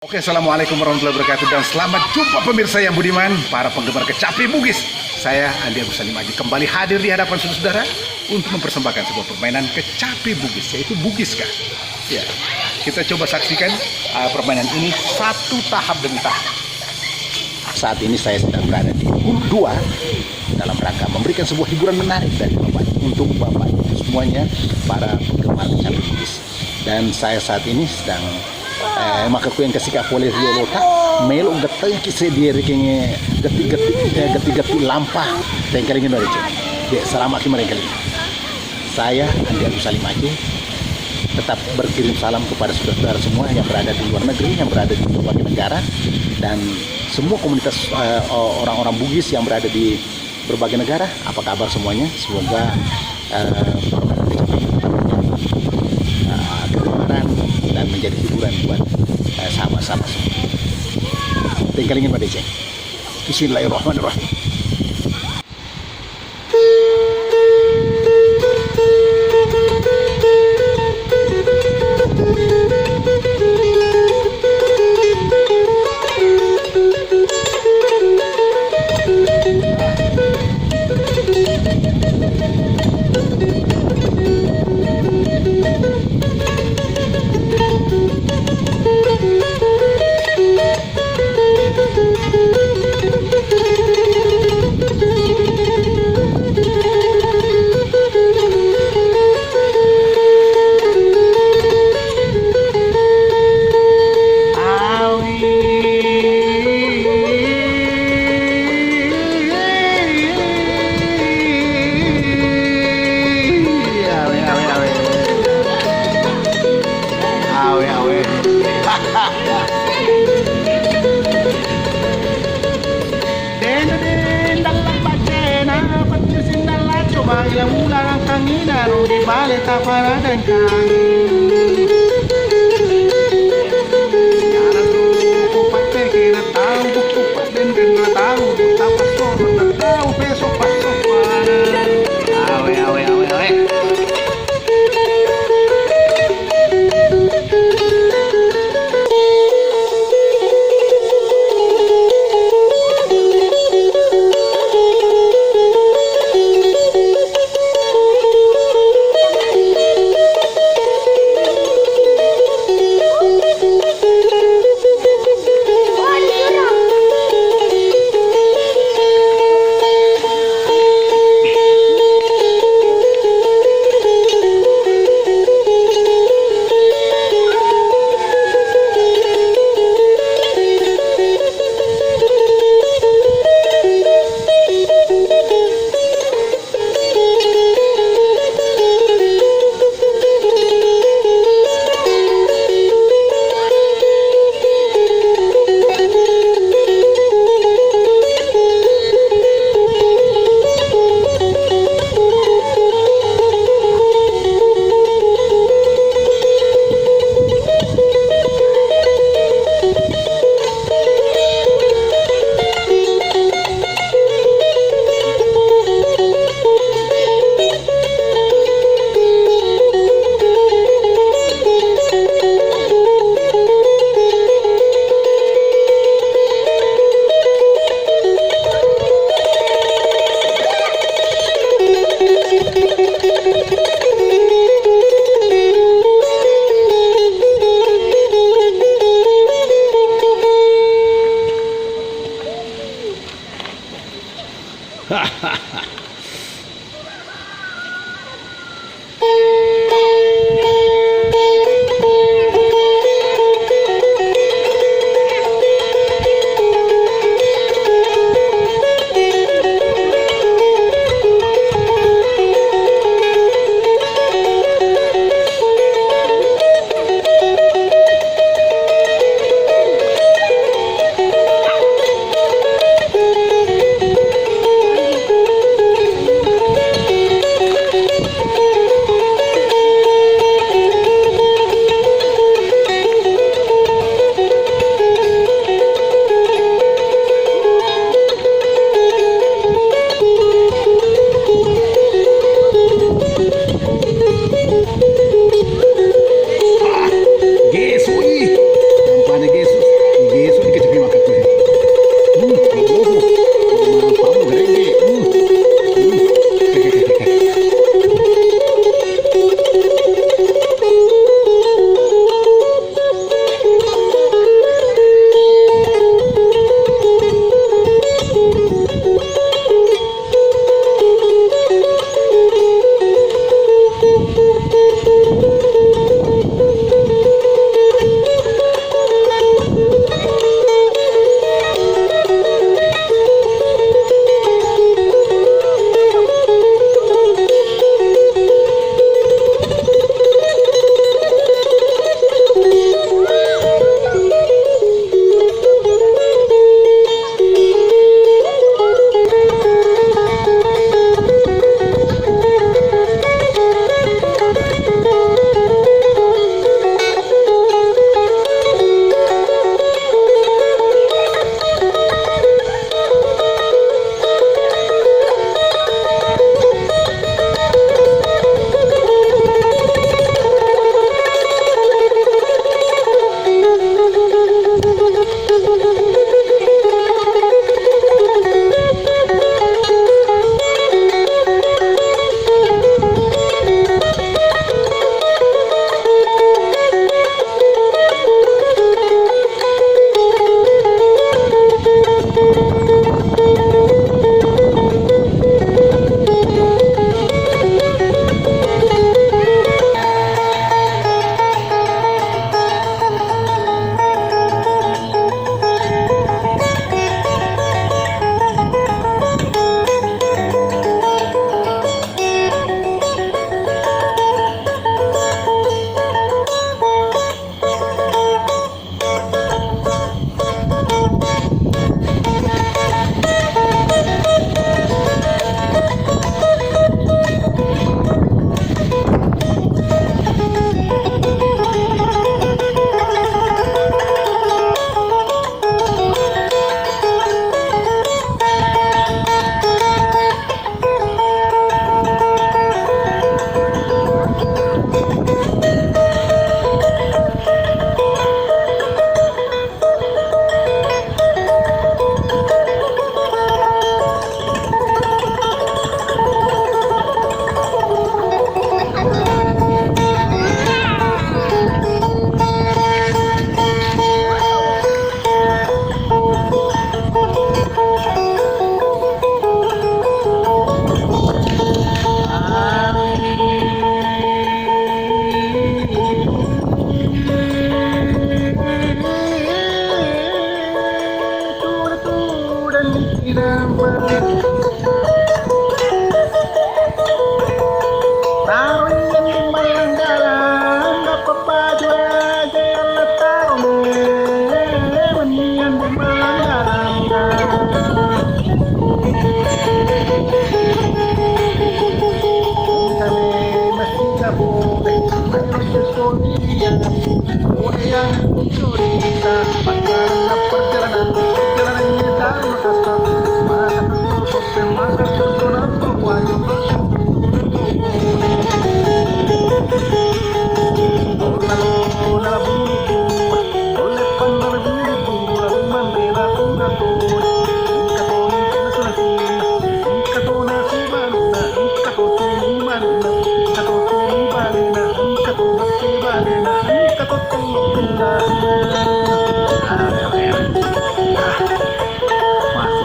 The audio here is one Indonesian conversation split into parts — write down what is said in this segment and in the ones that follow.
Oke, assalamualaikum warahmatullahi wabarakatuh dan selamat jumpa pemirsa yang budiman, para penggemar kecapi Bugis. Saya Andi Agus Salim Aji kembali hadir di hadapan saudara-saudara untuk mempersembahkan sebuah permainan kecapi Bugis, yaitu Bugiska. Ya, kita coba saksikan permainan ini satu tahap demi tahap. Saat ini saya sedang berada di Hulu 2 dalam rangka memberikan sebuah hiburan menarik dari Bapak untuk Bapak semuanya para penggemar kecapi Bugis. Dan saya saat ini sedang maka ku yang kasih kapoleh riolota melo gatay kise diri kenge gati lampah tengkalingin dari cuy. Ya, selamat mereka ini. Saya Andi Agus Salim Aji tetap berkirim salam kepada saudara-saudara semua yang berada di luar negeri, yang berada di berbagai negara, dan semua komunitas orang-orang Bugis yang berada di berbagai negara. Apa kabar semuanya? Semoga kegemaran dan menjadi hiburan buat sahabat-sahabat semua. Tinggalin pada cek. Bismillahirrahmanirrahim. Yang mula ang kangina, di balik taparadan kami. Yara tuh kupat kira tahu kupat dan kena tahu tapas soro tahu besok pasok awe.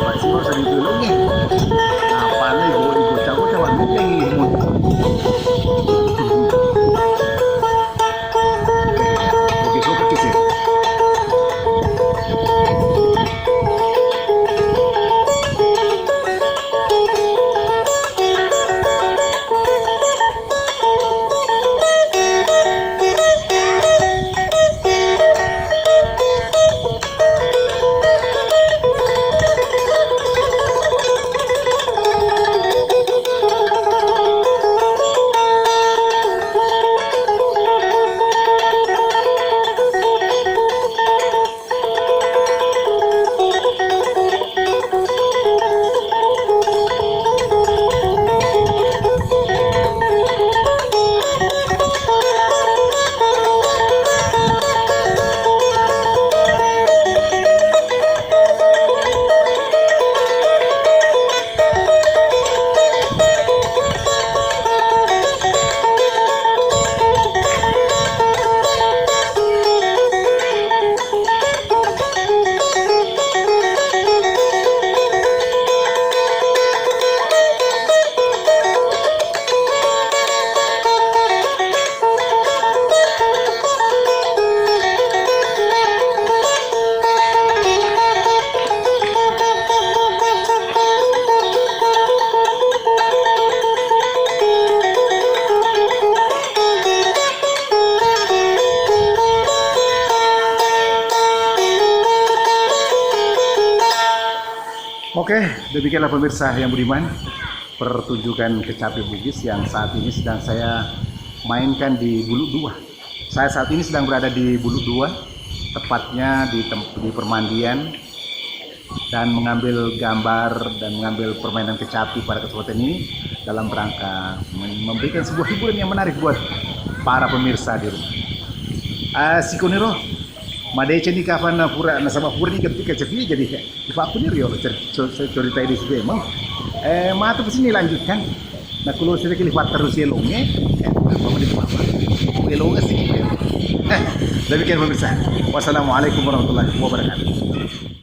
Masih mau sedih dulu nih. Apa nih gue bocah-bocah wanita nih. Oke, gue kecil sih. Oke, demikianlah pemirsa yang budiman, pertunjukan kecapi Bugis yang saat ini sedang saya mainkan di Buluk 2. Saya saat ini sedang berada di Buluk 2, tepatnya di permandian, dan mengambil gambar dan mengambil permainan kecapi pada kesempatan ini dalam rangka memberikan sebuah hiburan yang menarik buat para pemirsa di rumah. Sikoniro, madece ni kapan pura nasama pura ni ketika cepi jadi ifakunir yo cerita ini sih memang mata pesini lanjutkan. Nah kalau saya kelipat terus elongnya, apa mau apa? Elongnya sih. Demikian pemirsa. Wassalamualaikum warahmatullahi wabarakatuh.